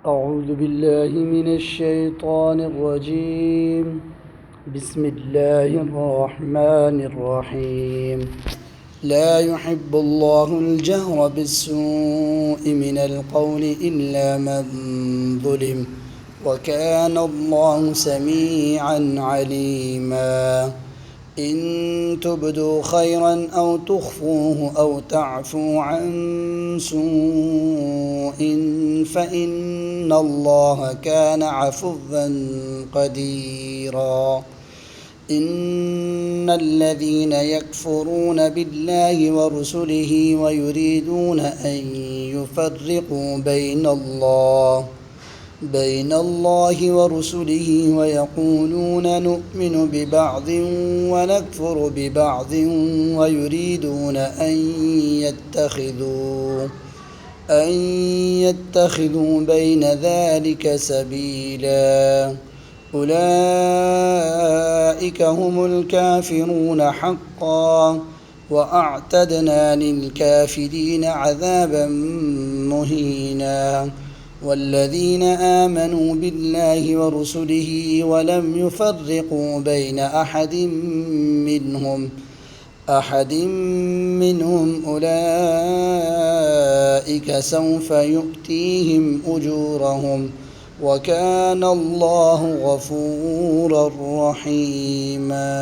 أعوذ بالله من الشيطان الرجيم. بسم الله الرحمن الرحيم. لا يحب الله الجهر بالسوء من القول إلا من ظلم، وكان الله سميعا عليما. إن تبدوا خيرا أو تخفوه أو تعفوا عن سوء فإن الله كان عفوا قديرا. إن الذين يكفرون بالله ورسله ويريدون أن يفرقوا بين الله ورسله ويقولون نؤمن ببعض ونكفر ببعض ويريدون أن يتخذوا بين ذلك سبيلا. أولئك هم الكافرون حقا، وأعتدنا للكافرين عذابا مهينا. والذين آمنوا بالله ورسله ولم يفرقوا بين أحد منهم أولئك سوف يؤتيهم أجورهم، وكان الله غفورا رحيما.